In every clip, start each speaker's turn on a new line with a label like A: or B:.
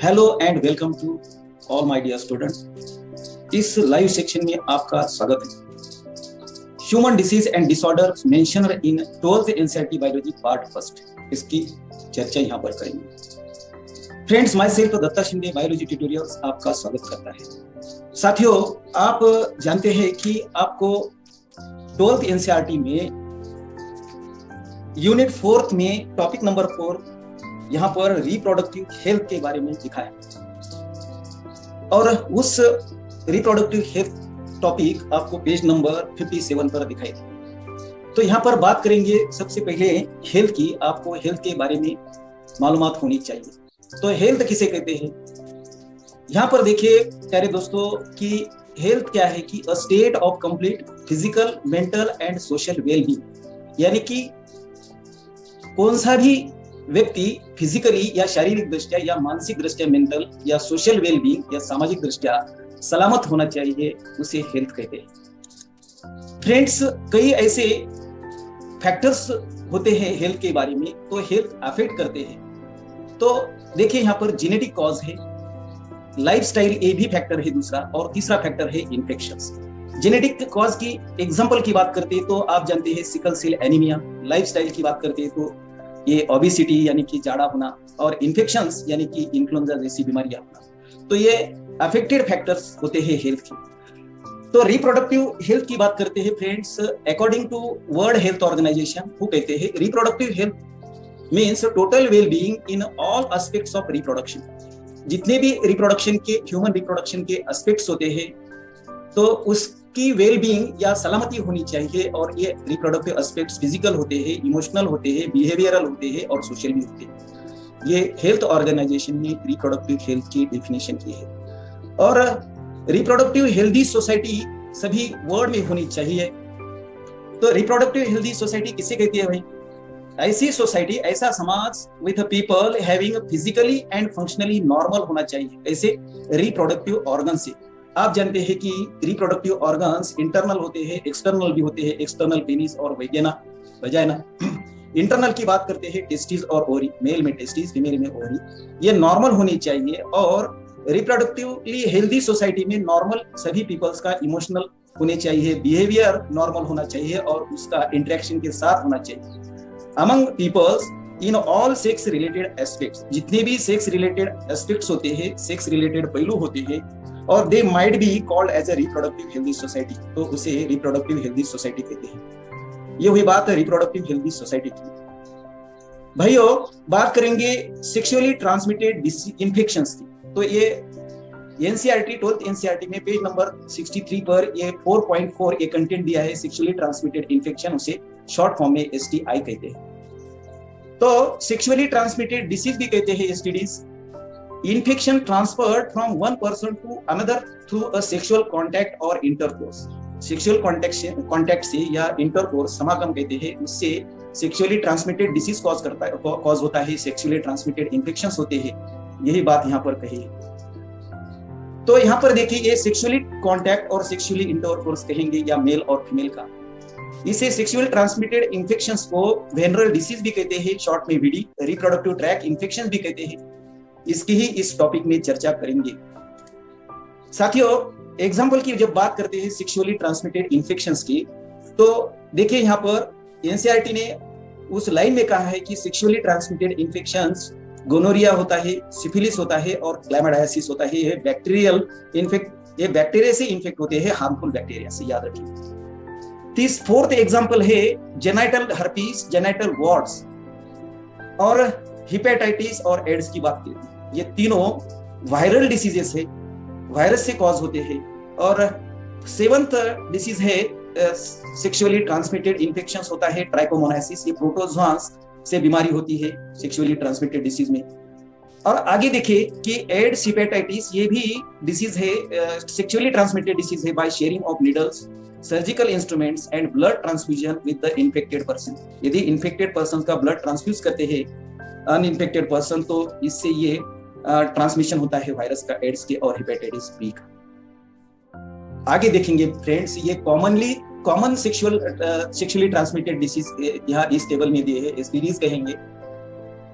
A: Hello and welcome to all my dear students. इस live section में आपका स्वागत है। Human disease and disorder mentioned in 12th NCERT biology part first, इसकी चर्चा यहाँ पर करेंगे। Friends, myself Datta Shinde biology tutorials आपका स्वागत करता है। साथियों, आप जानते हैं कि आपको 12th एनसीईआरटी में यूनिट 4 में टॉपिक नंबर 4 यहाँ पर रिप्रोडक्टिव हेल्थ के बारे में लिखा है और उस रिप्रोडक्टिव हेल्थ टॉपिक आपको पेज नंबर 57 पर दिखाई दे। तो यहाँ पर बात करेंगे सबसे पहले हेल्थ की। आपको हेल्थ के बारे में मालूमात होनी चाहिए। तो हेल्थ किसे कहते हैं, यहाँ पर देखिए प्यारे दोस्तों कि हेल्थ क्या है कि a state of complete physical, mental and social wellbeing, यानी कि कौन सा भी व्यक्ति फिजिकली या शारीरिक दृष्टया या मानसिक दृष्टया, मेंटल या सोशल वेलबींग या सामाजिक दृष्टया सलामत होना चाहिए, उसे हेल्थ कहते हैं। फ्रेंड्स, कई ऐसे फैक्टर्स होते हैं हेल्थ के बारे में, तो हेल्थ अफेक्ट करते हैं। तो देखिए यहाँ पर जेनेटिक कॉज है, लाइफस्टाइल ये भी फैक्टर है दूसरा, और तीसरा फैक्टर है इन्फेक्शंस। जेनेटिक कॉज की एग्जांपल की बात करते हैं तो आप जानते हैं सिकल सेल एनीमिया। लाइफस्टाइल की बात करते हैं तो ये ओबेसिटी यानी कि जाड़ा होना, और इन्फेक्शंस यानी कि इन्फ्लुएंजा जैसी बीमारियां होना। तो ये अफेक्टेड फैक्टर्स होते हैं हेल्थ के। तो रिप्रोडक्टिव हेल्थ की बात करते हैं friends. According to World Health Organisation, वो कहते हैं reproductive health means total well being in all aspects of reproduction. जितने भी रिप्रोडक्शन के, ह्यूमन रिप्रोडक्शन के एस्पेक्ट्स होते हैं, तो उसकी वेल बीइंग या सलामती होनी चाहिए। और ये रिप्रोडक्टिव एस्पेक्ट्स फिजिकल होते हैं, इमोशनल होते हैं, बिहेवियरल होते हैं और सोशल भी होते हैं। ये हेल्थ ऑर्गेनाइजेशन ने रिप्रोडक्टिव हेल्थ की डेफिनेशन की है। और रिप्रोडक्टिव हेल्दी सोसाइटी सभी वर्ल्ड में होनी चाहिए। तो रिप्रोडक्टिव हेल्दी सोसाइटी किसे कहती है भाई? ऐसी सोसाइटी, ऐसा समाज with people having physically and functionally normal होना चाहिए। ऐसे रिप्रोडक्टिव ऑर्गन से आप जानते हैं कि रिप्रोडक्टिव ऑर्गन्स इंटरनल होते हैं, एक्सटर्नल भी होते हैं। एक्सटर्नल पेनिस और वजाइना। इंटरनल की बात करते हैं टेस्टिस और ओरी, मेल में टेस्टिस, फीमेल में ओरी। ये नॉर्मल होनी चाहिए। और रिप्रोडक्टिवली हेल्दी सोसाइटी में नॉर्मल सभी पीपल्स का इमोशनल होने चाहिए, बिहेवियर नॉर्मल होना चाहिए और उसका इंटरेक्शन के साथ होना चाहिए among peoples in all sex related aspects. जितने भी सेक्स रिलेटेड एस्पेक्ट्स होते हैं, सेक्स रिलेटेड पहलू होते हैं, और they might be called as a reproductive healthy society, तो उसे रिप्रोडक्टिव हेल्दी सोसाइटी कहते हैं। ये हुई बात है रिप्रोडक्टिव हेल्दी सोसाइटी की। भाइयों, बात करेंगे सेक्सुअली ट्रांसमिटेड इन्फेक्शंस की। तो ये एनसीईआरटी 12th एनसीईआरटी में पेज नंबर 63 पर ये 4.4 ये कंटेंट दिया है। सेक्सुअली ट्रांसमिटेड इन्फेक्शन, उसे शॉर्ट फॉर्म में एसटीआई कहते हैं। तो सेक्सुअली ट्रांसमिटेड डिसीज भी कहते हैं STDs. Infection transferred from one person to another through a sexual contact or intercourse. Sexual contact से या intercourse, समागम कहते हैं, उससे sexually transmitted disease cause होता है, sexually transmitted infections होते हैं। यही बात यहाँ पर कही है। तो यहाँ पर देखिए ये sexually contact और sexually intercourse कहेंगे या मेल और फीमेल का। इसे सेक्सुअल ट्रांसमिटेड इन्फेक्शंस को वेनरल डिसीज भी कहते हैं, शॉर्ट में वीडी। रिप्रोडक्टिव ट्रैक्ट इन्फेक्शंस भी कहते हैं। इसकी ही इस टॉपिक में चर्चा करेंगे। साथियों, एग्जाम्पल की जब बात करते हैं सेक्सुअली ट्रांसमिटेड इन्फेक्शंस की, तो देखिए यहाँ पर एनसीईआरटी ने उस लाइन में कहा है कि सेक्सुअली ट्रांसमिटेड इन्फेक्शंस गोनोरिया होता है, सिफिलिस होता है और क्लैमाइडियासिस होता है। ये बैक्टीरियल इन्फेक्ट, ये बैक्टीरिया से इन्फेक्ट होते हैं, हार्मफुल बैक्टीरिया से, याद रखिए। फोर्थ एग्जाम्पल है जेनाइटल हर्पीस, जेनाइटल वॉर्ड्स और हिपेटाइटिस और एड्स की बात की। ये तीनों वायरल डिसीजेस है, वायरस से कॉज होते हैं। और 7th डिसीज है सेक्सुअली ट्रांसमिटेड इन्फेक्शंस होता है ट्राइकोमोनासिस। ये प्रोटोजोआंस से बीमारी होती है सेक्सुअली ट्रांसमिटेड डिसीज में। और आगे देखिए कि एड्स, हिपेटाइटिस, ये भी डिसीज है, सेक्सुअली ट्रांसमिटेड डिसीज है by sharing of needles, surgical instruments and blood transfusion with the infected person. यदि इन्फेक्टेड पर्सन का ब्लड ट्रांसफ्यूज करते हैं अनइन्फेक्टेड पर्सन, तो इससे ये ट्रांसमिशन होता है वायरस का, एड्स के और हेपेटाइटिस बी का। आगे देखेंगे फ्रेंड्स, ये कॉमन सेक्सुअली ट्रांसमिटेड डिसीज यहाँ इस टेबल में दिए हैं, एसटीडीज कहेंगे।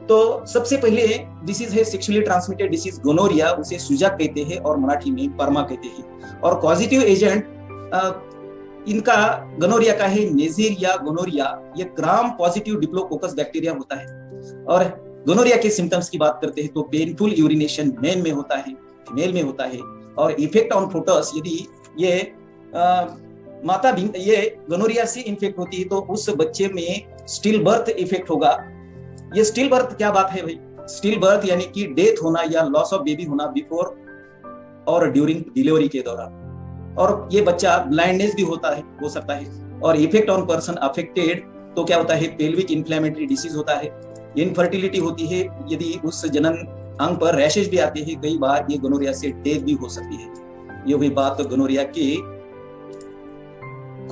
A: तो सबसे पहले डिसीज है सेक्सुअली ट्रांसमिटेड डिसीज गोनोरिया, उसे सुजाक कहते हैं और मराठी में परमा कहते हैं। और पॉजिटिव एजेंट इनका गोनोरिया का है नेजेरिया गोनोरिया, ये ग्राम पॉजिटिव डिप्लोकोकस बैक्टीरिया होता है। और गोनोरिया के सिम्टम्स की बात करते हैं तो पेनफुल यूरिनेशन मेल में होता है, फीमेल में होता है। और इफेक्ट ऑन फोटस, यदि ये माता भी ये गोनोरिया से इन्फेक्ट होती है तो उस बच्चे में स्टिल बर्थ इफेक्ट होगा। ये स्टिल बर्थ क्या बात है भाई? स्टिल बर्थ यानी कि डेथ होना या लॉस ऑफ बेबी होना बिफोर और ड्यूरिंग डिलीवरी के दौरान। और ये बच्चा ब्लाइंडनेस भी होता है, हो सकता है। और इफेक्ट ऑन पर्सन अफेक्टेड तो क्या होता है? पेल्विक इन्फ्लेमेटरी डिसीज होता है, इनफर्टिलिटी होती है, यदि उस जनन अंग पर रैशेज भी आते हैं, कई बार ये गोनोरिया से डेथ भी हो सकती है। ये हुई बात गोनोरिया की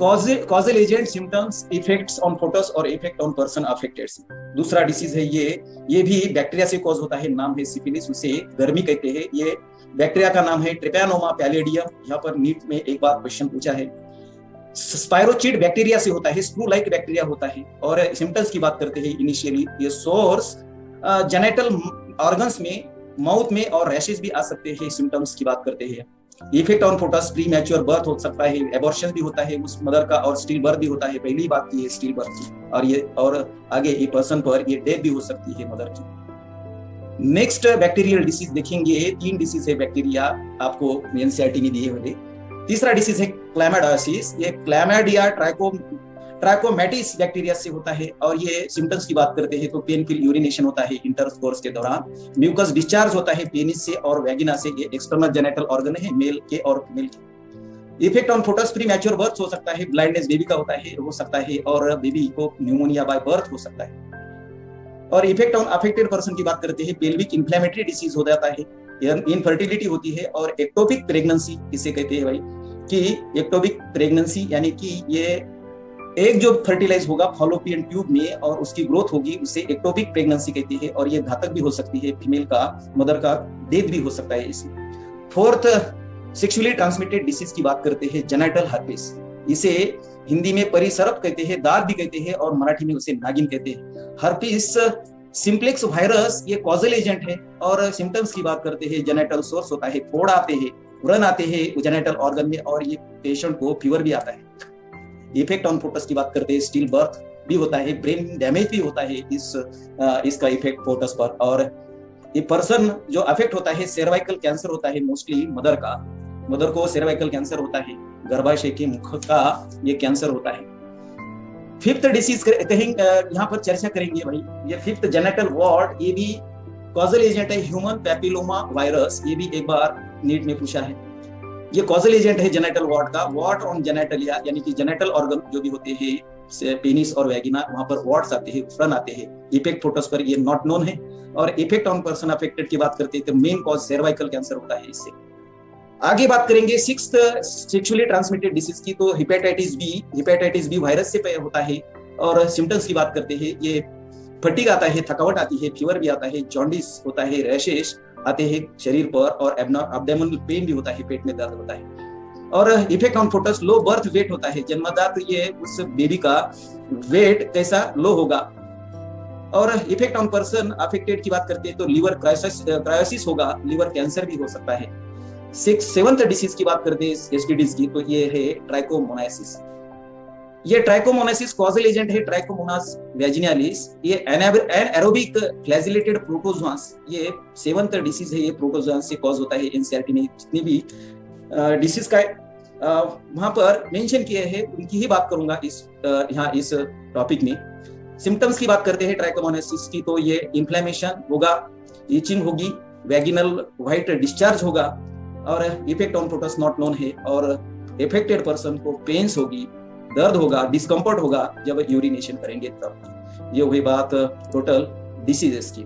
A: causal agent, symptoms, effects on photos और इफेक्ट ऑन पर्सन अफेक्टेड। दूसरा डिसीज है ये भी बैक्टीरिया से कॉज होता है, नाम है सिफिलिस, उसे गर्मी कहते हैं। ये बैक्टीरिया का नाम है ट्रिपैनोमा पैलेडियम। यहाँ पर नीट में एक बार क्वेश्चन पूछा है। स्पाइरोचिड बैक्टीरिया से होता है, स्क्रू लाइक बैक्टीरिया होता है। और सिम्टम्स की बात करते हैं इनिशियली, ये सोर्स जेनेटल ऑर्गन्स में, माउथ में और रैशेज भी आ सकते हैं। सिम्टम्स की बात करते हैं। Effect on photos, pre mature birth हो सकता है, एबॉर्शन भी होता है उस मदर का, और स्टिल बर्थ भी होता है। पहली बात की है स्टिल बर्थ की, और आगे ये पर्सन पर ये डेथ भी हो सकती है मदर की। नेक्स्ट बैक्टीरियल डिसीज देखेंगे, 3 डिसीज है बैक्टीरिया आपको एनसीईआरटी में दिए हुए। तीसरा डिसीज है क्लैमाइडियासिस, ये क्लैमाइडिया ट्राइकोमैटिस बैक्टीरिया से होता है। और ये सिम्टम्स की बात करते हैं तो पेनफुल यूरिनेशन होता है इंटरकोर्स के दौरान, म्यूकस डिस्चार्ज होता है पेनिस से और वैगिना से, ये एक्सटर्नल जेनेटल ऑर्गन है मेल के और फीमेल के। Effect on photos, pre mature birth हो सकता है, ब्लाइंडनेस बेबी का हो सकता है, और बेबी को न्यूमोनिया बाय बर्थ हो सकता है। और इफेक्ट ऑन अफेक्टेड पर्सन की बात करते हैं, पेल्विक इन्फ्लेमेटरी डिसीज हो जाता है, इनफर्टिलिटी होती है, और एक्टोपिक प्रेगनेंसी इसे कहते हैं भाई, कि एक्टोपिक प्रेगनेंसी यानी कि ये एक जो फर्टिलाइज होगा फॉलोपियन ट्यूब में और उसकी ग्रोथ होगी, उसे एक्टोपिक प्रेगनेंसी कहती है। और ये घातक भी हो सकती है, फीमेल का, मदर का डेथ भी हो सकता है इसमें। फोर्थ, सेक्सुअली ट्रांसमिटेड डिसीज की बात करते हैं, जेनिटल हर्पिस, इसे हिंदी में परिसर्प कहते हैं, दाद भी कहते हैं, और मराठी में उसे नागिन कहते हैं। हर्पिस सिंप्लेक्स वायरस ये कॉजल एजेंट है। और सिम्टम्स की बात करते हैं, जेनिटल सोर्स होता है, फोड़ आते हैं, व्रण आते हैं जेनिटल ऑर्गन में, और ये पेशेंट को फीवर भी आता है। इफेक्ट ऑन फोटस की बात करते हैं, स्टिल बर्थ भी होता है, ब्रेन डैमेज भी होता है इसका इफेक्ट फोटस पर। और ये पर्सन जो अफेक्ट होता है, सर्वाइकल कैंसर होता है मोस्टली मदर को सर्वाइकल कैंसर होता है, गर्भाशय के मुख का ये कैंसर होता है। फिफ्थ डिसीज कहेंगे, यहाँ पर चर्चा करेंगे भाई, ये फिफ्थ जेनिटल वॉर्ड, ये भी कॉजल एजेंट है, ह्यूमन पैपिलोमा वायरस, ये भी एक बार नीट में पूछा है। ये कॉजल एजेंट है जेनिटल वॉर्ड का। वॉर्ड ऑन जेनिटलिया यानी कि जेनिटल ऑर्गन जो भी होते हैं, पेनिस और वैगिना, वहां पर वॉर्ड्स आते हैं, व्रण आते हैं। इफेक्ट फोटस पर ये नॉट नोन है। और इफेक्ट ऑन पर्सन अफेक्टेड की बात करते हैं तो मेन कॉज सर्वाइकल कैंसर होता है इससे। आगे बात करेंगे सिक्स्थ सेक्सुअली ट्रांसमिटेड डिसीज की, तो हेपेटाइटिस बी वायरस से होता है। और सिम्टम्स की बात करते हैं, ये फटीग आता है, थकावट आती है, फीवर भी आता है, जॉन्डिस होता है, रैशेस आते हैं शरीर पर, और एब्डोमिनल पेन भी होता है, पेट में दर्द होता है। और effect on photos, low birth weight होता है, जन्मजात ये उस बेबी का वेट कैसा लो होगा। और इफेक्ट ऑन पर्सन अफेक्टेड की बात करते हैं तो लीवर क्रायोसिस होगा, लीवर कैंसर भी हो सकता है। सेवंथ डिसीज की बात करते हैं एसटीडीज की, तो ये है ट्राइकोमोनासिस। ये ट्राइकोमोनासिस कॉजल एजेंट है ट्राइकोमोनास वैजिनालिस, ये एनाएरोबिक फ्लैजिलेटेड प्रोटोजोआंस, ये सेवंथ डिसीज है, ये प्रोटोजोआंस से कॉज होता है। एनसीईआरटी में जितनी भी डिसीज का वहां पर मेंशन किए हैं उनकी ही बात करूंगा इस टॉपिक में। सिम्टम्स की बात करते हैं ट्राइकोमोनासिस की, तो ये इन्फ्लेमेशन होगा, इचिंग होगी, वैगिनल व्हाइट डिस्चार्ज होगा, और effect on photos not known है। और इफेक्टेड पर्सन को पेन्स होगी, दर्द होगा, डिस्कम्फर्ट होगा जब यूरिनेशन करेंगे तब। ये हुई बात टोटल डिसीजेस की,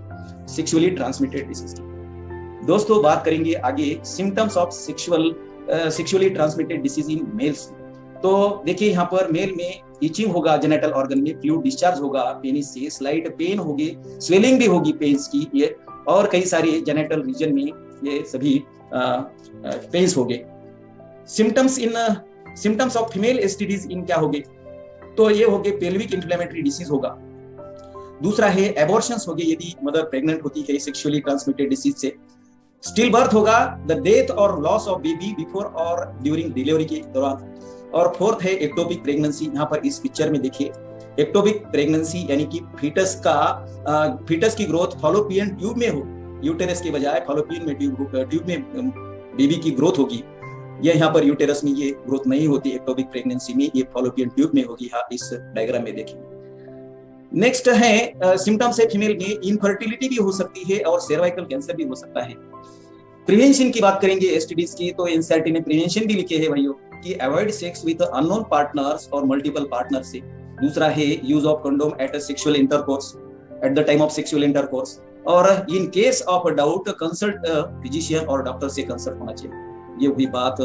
A: सेक्सुअली ट्रांसमिटेड डिसीज की। दोस्तों बात करेंगे आगे symptoms of sexually transmitted disease in males. तो देखिए यहाँ पर मेल में इचिंग होगा जेनिटल ऑर्गन में, फ्लूइड डिस्चार्ज होगा पेनिस से, स्लाइट पेन होगी, स्वेलिंग भी होगी पेन्स की, ये और कई सारे जेनिटल रीजन में ये सभी पेन्स हो गए। सिम्टम्स ऑफ फीमेल एसटीडीज इन क्या हो गए, तो ये हो गए पेल्विक इन्फ्लेमेटरी डिसीज होगा, दूसरा है एबॉर्शंस हो गए, यदि मदर प्रेग्नेंट होती है सेक्सुअली ट्रांसमिटेड डिसीज से। स्टिल बर्थ होगा, द डेथ और लॉस ऑफ बेबी बिफोर और ड्यूरिंग डिलीवरी के दौरान। और फोर्थ है एक्टोपिक प्रेगनेंसी। यहाँ पर इस पिक्चर में देखिए, एक्टोपिक प्रेगनेंसी यानी कि फीटस की ग्रोथ फॉलोपियन ट्यूब में हो, यूटेरस के बजाय फॉलोपियन में ट्यूब में बेबी की ग्रोथ होगी। ये यहाँ पर यूटेरस में ये ग्रोथ नहीं होती एक्टोपिक प्रेगनेंसी में, ये फॉलोपियन ट्यूब में होगी। हाँ, इस डायग्राम में देखिए। नेक्स्ट है सिम्टम्स है फीमेल में इनफर्टिलिटी भी हो सकती है और सर्वाइकल कैंसर भी हो सकता है। प्रिवेंशन की बात करेंगे एसटीडीज की, तो एनसीईआरटी ने प्रिवेंशन भी लिखे है भाइयों कि avoid sex with unknown partners और मल्टीपल पार्टनर से। दूसरा है use of condom at sexual intercourse, at the time of sexual intercourse. और in case of doubt consult physician और डॉक्टर से कंसल्ट होना चाहिए। ये हुई बात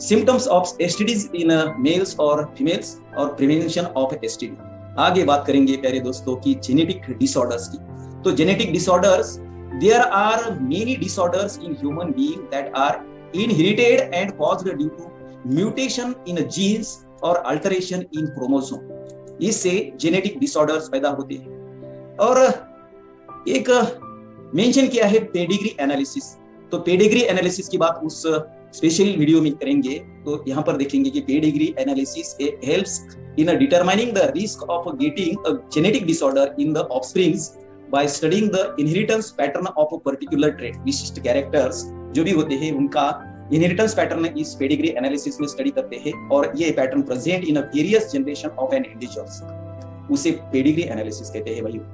A: symptoms of STDs in males और फीमेल्स और प्रिवेंशन ऑफ एसटीडी। आगे बात करेंगे प्यारे दोस्तों की जेनेटिक डिसऑर्डर्स की। तो genetic disorders, there are many disorders in human being that are inherited and caused due to mutation in genes or alteration in chromosome। इससे जेनेटिक डिसऑर्डर्स पैदा होते हैं। और एक मेंशन किया है पेडिग्री एनालिसिस। तो पेडिग्री एनालिसिस की बात उस स्पेशल वीडियो में करेंगे। तो यहाँ पर देखेंगे कि pedigree analysis helps in determining the risk of getting a genetic disorder in the offsprings by studying the inheritance pattern of a particular trait। विशिष्ट कैरेक्टर्स जो भी होते हैं उनका इनहेरिटेंस पैटर्न इस पेडिग्री एनालिसिस में स्टडी करते हैं, और ये pattern present in a various generation of an individuals, उसे पेडिग्री एनालिसिस कहते हैं भाइयों।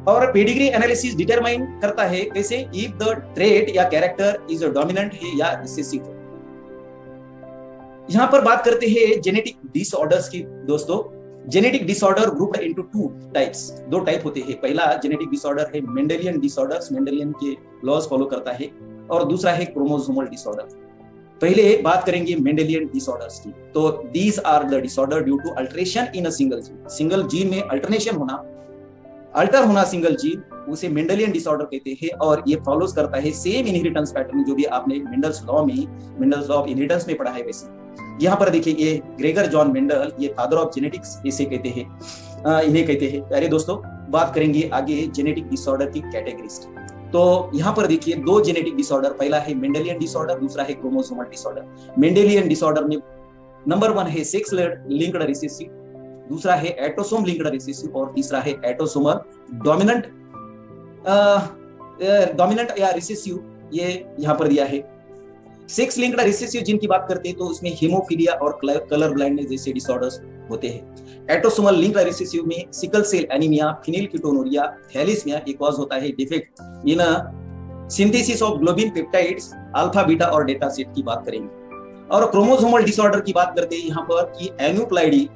A: और पेडिग्री एनालिसिस डिटरमाइन करता है कैसे, इफ द ट्रेट या कैरेक्टर इज डोमिनेंट है या रिसेसिव है। यहाँ पर बात करते हैं जेनेटिक डिसऑर्डर्स की दोस्तों। Genetic disorder grouped into two types, दो टाइप होते हैं। पहला जेनेटिक डिसऑर्डर है मेंडेलियन डिसऑर्डर्स, मेंडेलियन के लॉज फॉलो करता है। और दूसरा है क्रोमोसोमल डिसऑर्डर। पहले बात करेंगे मेंडेलियन डिसऑर्डर्स की। तो these are the disorder due to alteration in a single gene. Single gene में अल्टरनेशन होना, अल्टर होना सिंगल जीन, उसे मेंडेलियन डिसऑर्डर कहते हैं। और ये फॉलोज करता है सेम इनहेरिटेंस पैटर्न जो भी आपने मेंडल्स लॉ ऑफ इनहेरिटेंस में पढ़ा है वैसे। यहाँ पर देखिए, ये ग्रेगर जॉन मेंडल, ये फादर ऑफ जेनेटिक्स इसे कहते हैं, इन्हें कहते हैं। प्यारे दोस्तों, बात करेंगे आगे जेनेटिक डिसऑर्डर की कैटेगरीज। तो यहाँ पर देखिए दो जेनेटिक डिसऑर्डर, पहला है मेंडेलियन डिसऑर्डर, दूसरा है क्रोमोसोमल डिसऑर्डर। मेंडेलियन डिसऑर्डर में नंबर 1 है सेक्स लिंक्ड रिसेसिव, दूसरा है एटोसोम लिंक्ड रिसेसिव, और तीसरा है एटोसोमल डोमिनेंट या रिसेसिव। ये यहाँ पर दिया है। सेक्स लिंक्ड रिसेसिव जिनकी बात करते हैं तो उसमें हीमोफीलिया और कलर ब्लाइंडनेस जैसे डिसऑर्डर्स होते हैं। एटोसोमल लिंक्ड रिसेसिव में sickle cell anaemia, phenylketonuria, thalassaemia एक कॉज होता है defect in synthesis of globin peptides, alpha beta और डेटा सेट की बात करेंगे। और क्रोमोसोमल डिसऑर्डर की बात करते हैं यहाँ पर कि एन्यूप्लाइडी,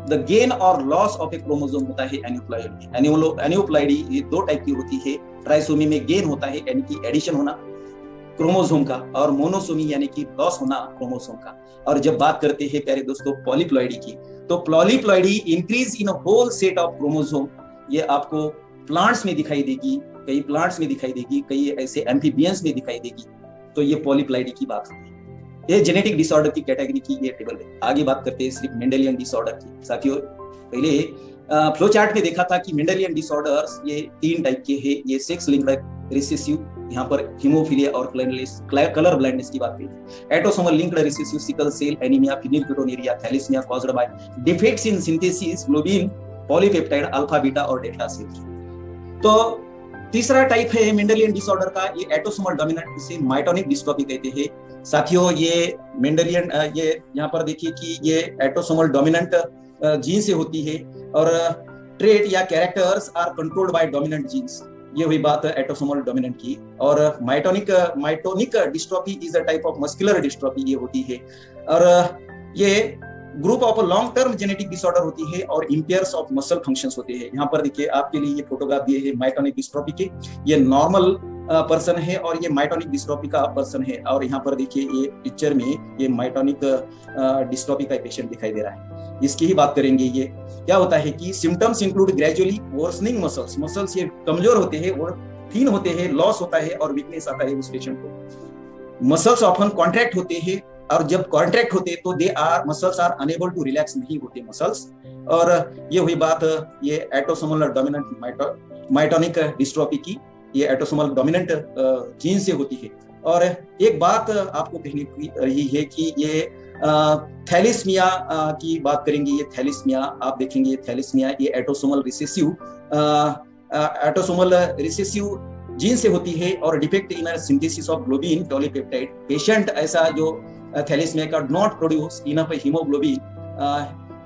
A: द गेन और लॉस ऑफ ए क्रोमोसोम होता है एन्यूप्लाइडी। ये दो टाइप की होती है। ट्राइसोमी में गेन होता है यानी कि एडिशन होना क्रोमोसोम का, और मोनोसोमी यानी कि लॉस होना क्रोमोसोम का। और जब बात करते हैं प्यारे दोस्तों पॉलीप्लॉइडी की, तो polyploidy increase in whole set of chromosome. ये आपको प्लांट्स में दिखाई देगी, कई प्लांट्स में दिखाई देगी, कई ऐसे एम्फीबियंस में दिखाई देगी। तो ये पॉलीप्लॉइडी की बात है। ये जेनेटिक डिसऑर्डर की कैटेगरी की ये टेबल है। आगे बात करते हैं सिर्फ मेंडेलियन डिसऑर्डर की। साथियों, पहले फ्लो चार्ट में देखा था कि मेंडेलियन डिसऑर्डर्स ये 3 टाइप के हैं। ये सेक्स लिंक्ड रिसेसिव, यहाँ पर हीमोफीलिया और कलर ब्लाइंडनेस की बात की। Autosomal linked recessive, sickle cell anaemia, phenylketonuria, thalassaemia caused by defects in synthesis globin, polypeptide, alpha beta और डेल्टा सेल। तो तीसरा टाइप है मेंडेलियन डिसऑर्डर का, ये एटोसोमल डोमिनेंट, इसे माइटोनिक डिस्ट्रोफी कहते हैं। साथियों, ये मेंडेलियन, ये यहाँ पर देखिए कि ये एटोसोमल डोमिनेंट जीन से होती है, और ट्रेट या characters are controlled by dominant genes. ये हुई बात एटोसोमल डोमिनेंट की। और myotonic dystrophy is a type of muscular dystrophy ये होती है, और ये group of long term genetic disorder होती है और इंपेयर्स ऑफ मसल फंक्शंस होते हैं। यहाँ पर देखिए आपके लिए ये फोटोग्राफ दिए है माइटोनिक डिस्ट्रोफी के। ये नॉर्मल पर्सन है और ये माइटोनिक डिस्ट्रोफी का पर्सन है। और यहाँ पर देखिए ये पिक्चर में ये माइटोनिक डिस्ट्रोफी का पेशेंट दिखाई दे रहा है। इसकी ही बात करेंगे। ये क्या होता है कि symptoms include gradually worsening muscles ये कमजोर होते हैं और थीन होते हैं, लॉस होता है और वीकनेस आता है उस पेशेंट को। मसल्स ऑफन कॉन्ट्रैक्ट होते हैं, और जब कॉन्ट्रैक्ट होते तो muscles are unable to relax, नहीं होते मसल्स। और ये हुई बात ये एटोसोमल डोमिनेंट माइटोनिक डिस्ट्रोफी की, ये एटोसोमल डोमिनेंट जीन से होती है। और एक बात आपको कहने की रही है कि ये थैलिस्मिया की बात करेंगे। ये थैलिस्मिया आप देखेंगे, थैलिस्मिया ये एटोसोमल रिसेसिव जीन से होती है और defect in synthesis of globin polypeptide. Patient ऐसा जो थैलिस्मिया का नॉट प्रोड्यूस इनफ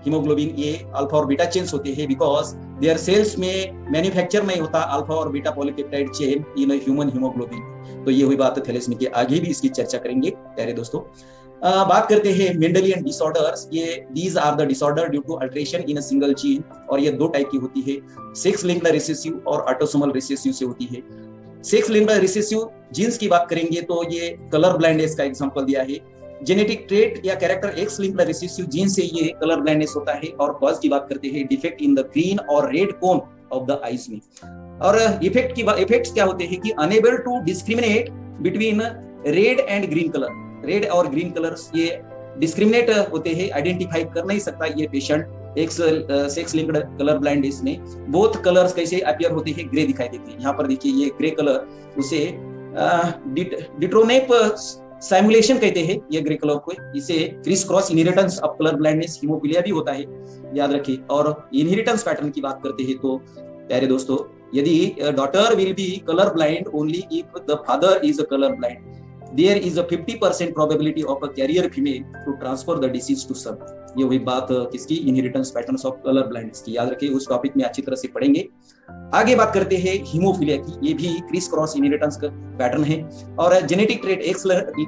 A: हीमोग्लोबिन ये अल्फा और बीटा चेन्स होते हैं बिकॉज देयर सेल्स में मैन्युफैक्चर नहीं होता अल्फा और beta polypeptide chain in human haemoglobin. तो ये हुई बात थैलेसीमिया की, आगे भी इसकी चर्चा करेंगे प्यारे दोस्तों। बात करते हैं मेंडेलियन डिसऑर्डर्स। ये these are the disorder due to alteration in a single gene, और ये दो टाइप की होती है, सेक्स लिंक्ड रिसेसिव और ऑटोसोमल रिसेसिव से होती है। सेक्स लिंक्ड रिसेसिव जीन्स की बात करेंगे तो ये कलर ब्लाइंडनेस का एग्जांपल दिया है। जेनेटिक ट्रेट या character x linked recessive gene से ये कलर ब्लाइंडनेस होता है। और कॉज की बात करते हैं डिफेक्ट इन द ग्रीन और red cone of the eyes में। और इफेक्ट्स क्या होते हैं कि unable to discriminate between red and green colour. Red और ग्रीन कलर्स ये डिस्क्रिमिनेट होते हैं, आइडेंटिफाई कर नहीं सकता ये patient sex linked colour blindness में। बोथ कलर्स कैसे अपीयर होते हैं, ग्रे दिखाई देते हैं। यहाँ पर देखिए ये ग्रे कलर उसे डिट्रोनेप साइमुलेशन कहते हैं ये ग्रे कलर को। इसे criss cross inheritance of colour blindness haemophilia भी होता है, याद रखिए। और इनहेरिटेंस पैटर्न की बात करते हैं तो प्यारे दोस्तों, यदि daughter will be colour blind only if the father is a colour blind, there is a 50% probability of a carrier female to transfer the disease to son। ये वही बात किसकी, inheritance patterns of colour blindness की, याद रखिए। उस topic में अच्छी तरह से पढ़ेंगे। आगे बात करते हैं हीमोफिलिया की। ये भी क्रिस क्रॉस इनहेरिटेंस का पैटर्न है और genetic trait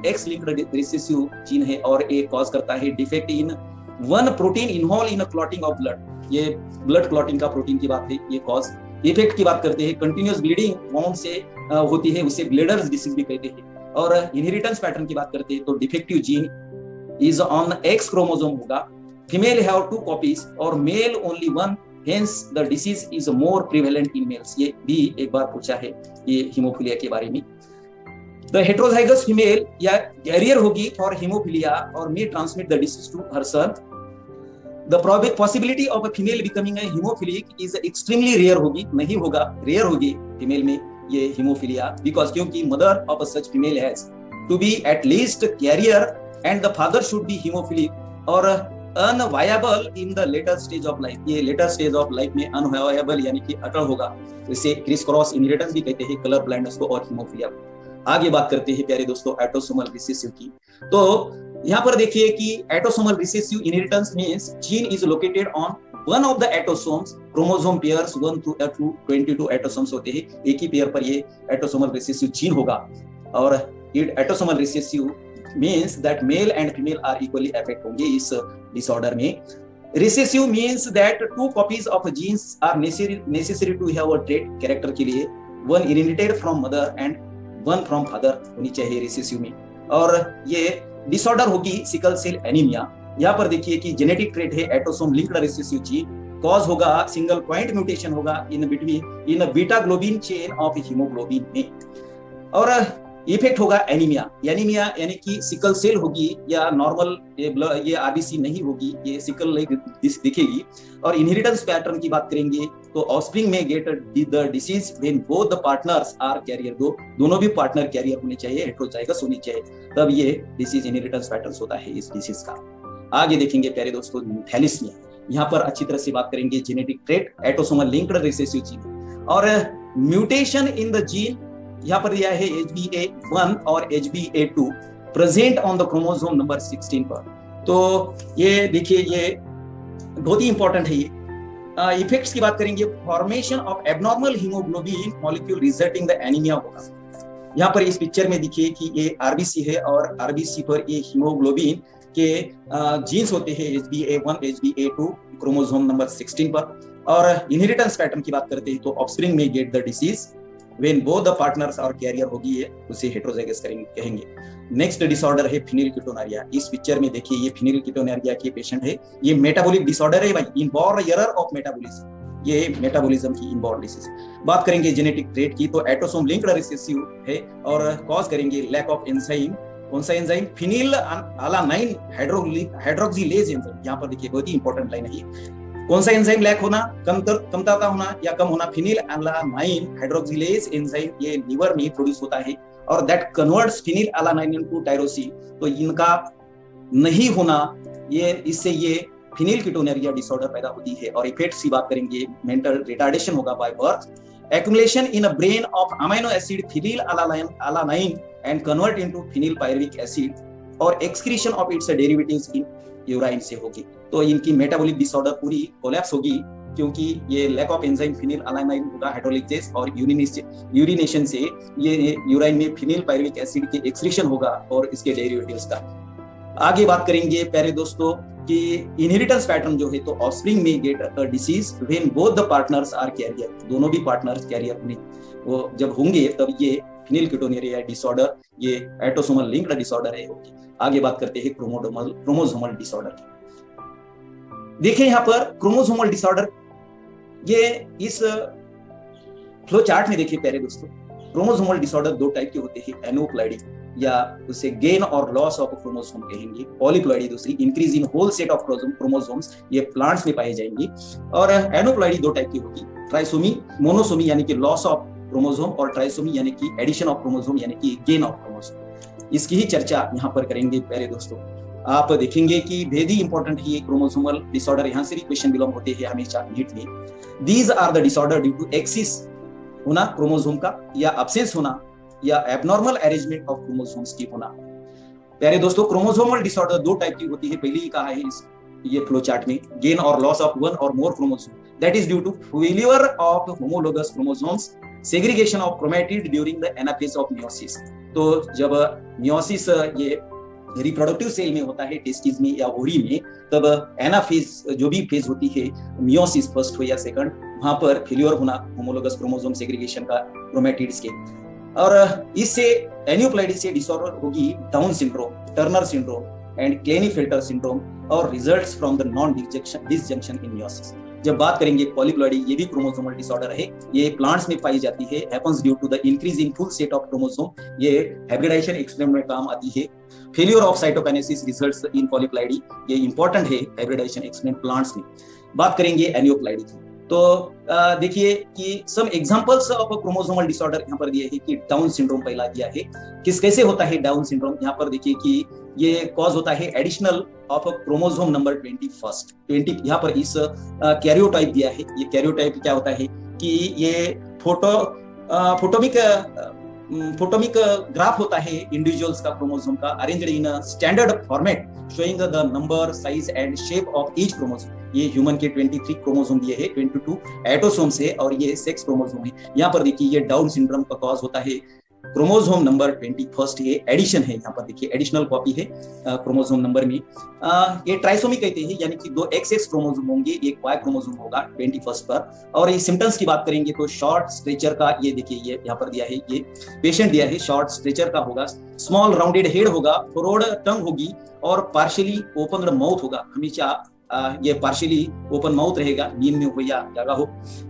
A: x linked recessive gene है और ये कॉज करता है defect in one protein involve in clotting of blood. ये ब्लड क्लॉटिंग का प्रोटीन की बात है, ये कॉज। इफेक्ट की बात करते हैं कंटिन्यूअस ब्लीडिंग वॉन्ड से होती है, उसे ब्लेडर्स डिसीज भी कहते हैं। और इनहेरिटेंस पैटर्न की बात करते हैं तो defective gene is on X chromosome होगा, फीमेल हैव 2 कॉपीज और male only 1, hence the disease is more prevalent in males. ये भी एक बार पूछा है ये हीमोफिलिया के बारे में। द हेटेरोजाइगस फीमेल या कैरियर होगी फॉर हीमोफिलिया और may transmit the disease to her son. The possibility of a female becoming a haemophilic is extremely rare होगी, नहीं होगा, रेयर होगी फीमेल में ये हीमोफिलिया, बिकॉज क्योंकि mother of a such female has to be at least carrier and the father should be haemophilic और unviable in the later stage of life. ये later stage of life में unviable यानी कि अटल होगा, इसे criss cross inheritance भी कहते हैं, कलर ब्लाइंडनेस को और हीमोफिलिया को। आगे बात करते हैं प्यारे दोस्तों एटोसोमल रिसेसिव की। तो यहाँ पर देखिए कि autosomal recessive inheritance means gene is located on one of the autosomes, chromosome pairs 1 to 22 autosomes होते हैं, एक ही पेयर पर ये एटोसोमल रिसेसिव जीन होगा। और autosomal recessive means that male and female are equally affect होंगे इस डिसऑर्डर में। Recessive means that 2 copies of genes are necessary to have a trait character के लिए, 1 inherited from mother and 1 from father होनी चाहिए recessive में। और ये डिसऑर्डर होगी सिकल सेल एनीमिया। यहाँ पर देखिए कि जेनेटिक ट्रेट है एटोसोम लिंक्ड रिसेसिव जीन, कॉज होगा सिंगल पॉइंट म्यूटेशन होगा in between in beta globin chain of haemoglobin में। और इफेक्ट होगा एनीमिया, एनीमिया यानी कि सिकल सेल होगी या नॉर्मल ये आरबीसी नहीं होगी, ये सिकल दिखेगी। और इनहेरिटेंस पैटर्न की बात करेंगे तो ऑफस्प्रिंग में get the disease when both the partners are carrier, दोनों भी पार्टनर कैरियर होने चाहिए, हेटेरोजाइगस होनी चाहिए, तब ये डिसीज इनहेरिटेंस पैटर्न होता है इस डिसीज का। आगे देखेंगे प्यारे दोस्तों थैलेसीमिया। यहाँ पर अच्छी तरह से बात करेंगे genetic trait autosomal linked recessive gene और म्यूटेशन इन द जीन। यहाँ पर दिया है HBA1 और HBA2 present on the chromosome number 16 पर। तो ये देखिए ये बहुत ही इंपॉर्टेंट है। ये इफेक्ट्स की बात करेंगे, formation of abnormal haemoglobin molecule resulting the anaemia होगा। यहाँ पर इस पिक्चर में देखिए कि ये आरबीसी है और आरबीसी पर ये हीमोग्लोबिन के जीन्स होते हैं HBA1 HBA2 क्रोमोसोम नंबर 16 पर। और इनहेरिटेंस पैटर्न की बात करते हैं तो ऑफस्प्रिंग में get the disease when both the partners और कैरियर होगी, ये उसे हेटेरोजाइगस कहेंगे। नेक्स्ट डिसऑर्डर है फिनिलकीटोनुरिया। इस पिक्चर में देखिए ये फिनिलकीटोनुरिया के पेशेंट है, ये मेटाबॉलिक डिसऑर्डर है भाई, इनबॉर्न एरर ऑफ मेटाबॉलिज्म, ये मेटाबॉलिज्म की इनबॉर्न डिसीज। बात करेंगे जेनेटिक ट्रेट की तो एटोसोम लिंक्ड रिसेसिव है और कॉज करेंगे लैक ऑफ एंजाइम, कौन सा enzyme, phenyl alanine hydroxylase enzyme. यहाँ पर देखिए बहुत ही इंपॉर्टेंट लाइन है, कौन सा एंजाइम लैक होना, कमतरता होना या कम होना, फिनिलएलानाइन हाइड्रोक्सिलेज एंजाइम ये लीवर में प्रोड्यूस होता है और दैट कन्वर्ट्स फिनिलएलानाइन इनटू टायरोसिन, तो इनका नहीं होना, ये इससे ये फिनिलकीटोनुरिया डिसऑर्डर पैदा होती है। और इफेक्ट्स की बात करेंगे, मेंटल रिटार्डेशन होगा by birth, accumulation in a brain of amino acid phenylalanine and convert into phenylpyruvic acid और excretion of its derivatives in urine से होगी। तो इनकी मेटाबॉलिक डिसऑर्डर पूरी कोलैप्स होगी क्योंकि ये लैक ऑफ एंजाइम फिनिलएलानाइन होगा हाइड्रोलिसिस और यूरिनेशन से ये यूराइन में फिनिलपायरुविक एसिड के एक्सक्रीशन होगा और इसके डेरिवेटिव्स का। आगे बात करेंगे प्यारे दोस्तों कि इनहेरिटेंस पैटर्न जो है, तो ऑफस्प्रिंग में get a disease when both the partners are carrier, दोनों भी पार्टनर्स कैरियर में वो जब होंगे तब ये फिनिलकीटोनुरिया डिसऑर्डर, ये ऑटोसोमल लिंक्ड डिसऑर्डर है होगी। आगे बात करते हैं क्रोमोसोमल डिसऑर्डर की। देखिए यहाँ पर क्रोमोसोमल डिसऑर्डर, ये इस फ्लो चार्ट में देखिए प्यारे दोस्तों, क्रोमोसोमल डिसऑर्डर दो टाइप के होते हैं, एनोप्लॉइडी या उसे गेन और लॉस ऑफ क्रोमोसोम कहेंगे, पॉलीप्लॉइडी दूसरी, increase in whole set of chromosomes, ये प्लांट्स में पाए जाएंगे। और एनोप्लॉइडी दो टाइप की होगी, ट्राइसोमी मोनोसोमी यानी कि लॉस ऑफ क्रोमोसोम और ट्राइसोमी यानी कि एडिशन ऑफ क्रोमोसोम यानी कि गेन ऑफ क्रोमोसोम। इसकी ही चर्चा यहाँ पर करेंगे प्यारे दोस्तों। आप देखेंगे कि बेहद ही इंपॉर्टेंट है क्रोमोसोमल डिसऑर्डर, यहाँ से भी क्वेश्चन बिलोंग होते हैं हमेशा नीट में। These are the disorder due to excess होना क्रोमोसोम का, या अब्सेंस होना, या एबनॉर्मल अरेंजमेंट ऑफ क्रोमोसोम्स की होना। प्यारे दोस्तों क्रोमोसोमल डिसऑर्डर दो टाइप की होती है, पहले ही कहा है इस ये फ्लो चार्ट में, गेन और लॉस ऑफ वन और more chromosome, that is due to failure of homologous chromosomes, segregation of chromatid during the anaphase of meiosis. तो जब मियोसिस ये रिप्रोडक्टिव सेल में होता है, टेस्टिस में या ओवरी में, तब एनाफेज जो भी फेज होती है, मियोसिस फर्स्ट हो या सेकंड, वहां पर फेलियर होना होमोलोगस क्रोमोसोम सेग्रीगेशन का क्रोमैटिड्स के। और इससे एनियोप्लाइडी से डिसऑर्डर होगी Down syndrome, Turner syndrome and Klinefelter syndrome और results from the non disjunction in meiosis. जब बात करेंगे पॉलीप्लॉइडी, ये भी क्रोमोसोमल डिसऑर्डर है, ये प्लांट्स में पाई जाती है, happens due to the increase in full set of chromosome, ये हाइब्रिडाइजेशन एक्सपेरिमेंट में काम आती है। Failure of cytokinesis results in polyploidy, ये इंपॉर्टेंट है हाइब्रिडाइजेशन एक्सपेरिमेंट प्लांट्स में। बात करेंगे एनियोप्लाइडी की, तो देखिए कि some examples of chromosomal disorder यहाँ पर दिए हैं कि डाउन सिंड्रोम पहला दिया है, कैसे होता है डाउन सिंड्रोम। यहाँ पर देखिए कि ये कॉज होता है एडिशनल ऑफ क्रोमोसोम नंबर 20, यहाँ पर इस कैरियोटाइप दिया है। ये कैरियोटाइप क्या होता है कि ये फोटोमिक ग्राफ होता है इंडिविजुअल्स का क्रोमोसोम का, arranged in standard format showing the number, size and shape of each chromosome. ये ह्यूमन के 23 क्रोमोसोम दिए हैं, 22 एटोसोम्स है और ये सेक्स क्रोमोसोम है। यहाँ पर देखिए ये डाउन सिंड्रोम का कॉज होता है क्रोमोसोम नंबर 21, ये एडिशन है, यहाँ पर देखिए एडिशनल कॉपी है क्रोमोसोम नंबर में। ये ट्राइसोमी कहते हैं, यानी कि दो XX क्रोमोसोम होंगे, एक Y क्रोमोसोम होगा 21 पर। और ये सिम्टम्स की बात करेंगे तो शॉर्ट स्ट्रेचर का, ये देखिए ये यहाँ पर दिया है, ये पेशेंट दिया है, शॉर्ट स्ट्रेचर का होगा, स्मॉल राउंडेड हेड होगा, फॉरवर्ड टंग होगी और पार्शियली ओपन माउथ होगा। हमेशा ये पार्शियली ओपन माउथ रहेगा, नींद में हो या जागा हो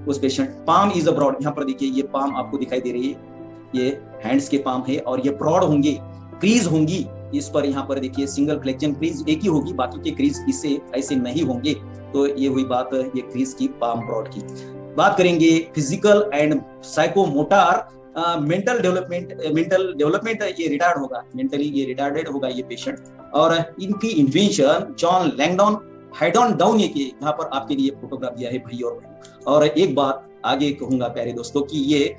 A: उस पेशेंट। पाम इज अब्रॉड, यहाँ पर देखिए ये पाम आपको दिखाई दे रही है, ये हैंड्स के पाम है और ये ब्रॉड होंगे, क्रीज होंगी इस पर। यहाँ पर देखिए सिंगल फ्लेक्शन क्रीज एक ही होगी, बाकी के क्रीज इससे ऐसे नहीं होंगे। तो ये हुई बात ये क्रीज की, पाम ब्रॉड की। बात करेंगे physical and psychomotor mental development ये रिटार्ड होगा, मेंटली ये रिटार्डेड होगा ये पेशेंट। और इनकी इन्वेंशन जॉन लैंगडॉन हाइडॉन डाउन, ये यहाँ पर आपके लिए फोटोग्राफ दिया है भाई और बहन। और एक बात आगे कहूंगा प्यारे दोस्तों कि ये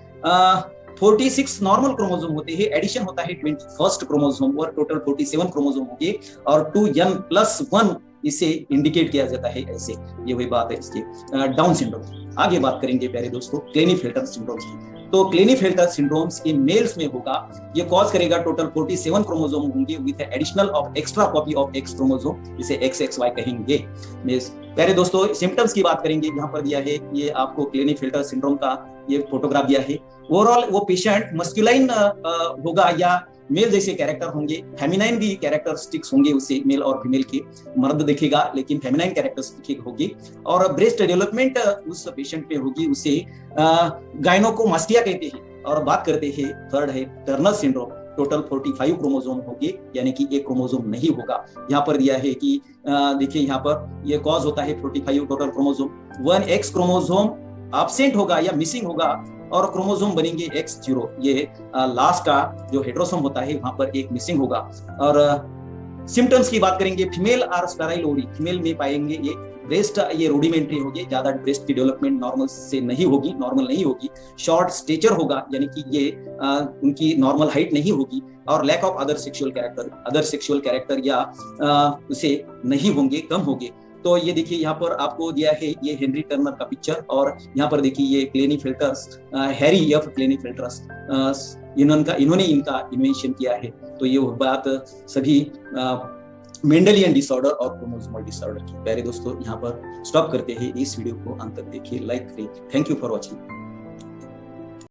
A: 46 नॉर्मल क्रोमोसोम होते हैं, एडिशन होता है 21 क्रोमोसोम और टोटल 47 क्रोमोसोम होंगे और 2n+1 इसे इंडिकेट किया जाता है ऐसे। ये वही बात है इसके डाउन सिंड्रोम। आगे बात करेंगे प्यारे दोस्तों क्लेनीफेल्टर सिंड्रोम की। तो क्लेनीफेल्टर सिंड्रोम्स इन मेल्स में होगा, ये कॉज करेगा टोटल 47 क्रोमोसोम होंगे with additional of extra copy of X chromosome, जिसे XXY कहेंगे। प्यारे दोस्तों सिम्टम्स की बात करेंगे, यहाँ पर दिया है ये आपको क्लेनीफेल्टर सिंड्रोम का ये फोटोग्राफ दिया है। ओवरऑल वो पेशेंट मस्कुलाइन होगा या मेल जैसे कैरेक्टर होंगे, फेमिनाइन भी कैरेक्टरिस्टिक्स होंगे उससे, मेल और फीमेल के। मर्द दिखेगा लेकिन फेमिनाइन कैरेक्टरिस्टिक होगी। और ब्रेस्ट डेवलपमेंट उस पेशेंट पे होगी, उसे गायनोकोमास्टिया कहते हैं। और बात करते हैं थर्ड है टर्नर सिंड्रोम। टोटल 45 क्रोमोसोम होंगे, यानी कि एक क्रोमोसोम नहीं होगा। यहाँ पर दिया है कि देखिए यहाँ पर ये कॉज होता है 45 total chromosome, 1 x chromosome absent होगा या मिसिंग होगा और क्रोमोसोम बनेंगे X0। ये लास्ट का जो हेटेरोसोम होता है वहां पर एक मिसिंग होगा। और सिम्टम्स की बात करेंगे, फीमेल आर स्टेराइल ओरी, फीमेल में पाएंगे ये ब्रेस्ट ये रूडिमेंट्री होगी, ज्यादा ब्रेस्ट की डेवलपमेंट नॉर्मल से नहीं होगी, नॉर्मल नहीं होगी। शॉर्ट स्टेचर होगा, यानी कि ये उनकी नॉर्मल हाइट नहीं होगी। और lack of other sexual character या उसे नहीं होंगे, कम होंगे। तो ये देखिए यहाँ पर आपको दिया है ये हेनरी टर्नर का पिक्चर, और यहाँ पर देखिए ये क्लेनीफेल्टर्स, हैरी एफ क्लेनीफेल्टर्स, इन्होंने इनका इन्वेंशन किया है। तो ये बात सभी मेंडेलियन डिसऑर्डर और क्रोमोसोमल डिसऑर्डर की। प्यारे दोस्तों, यहाँ पर स्टॉप करते हैं, इस वीडियो को अंत तक देखिए, लाइक करिए। Thank you for watching.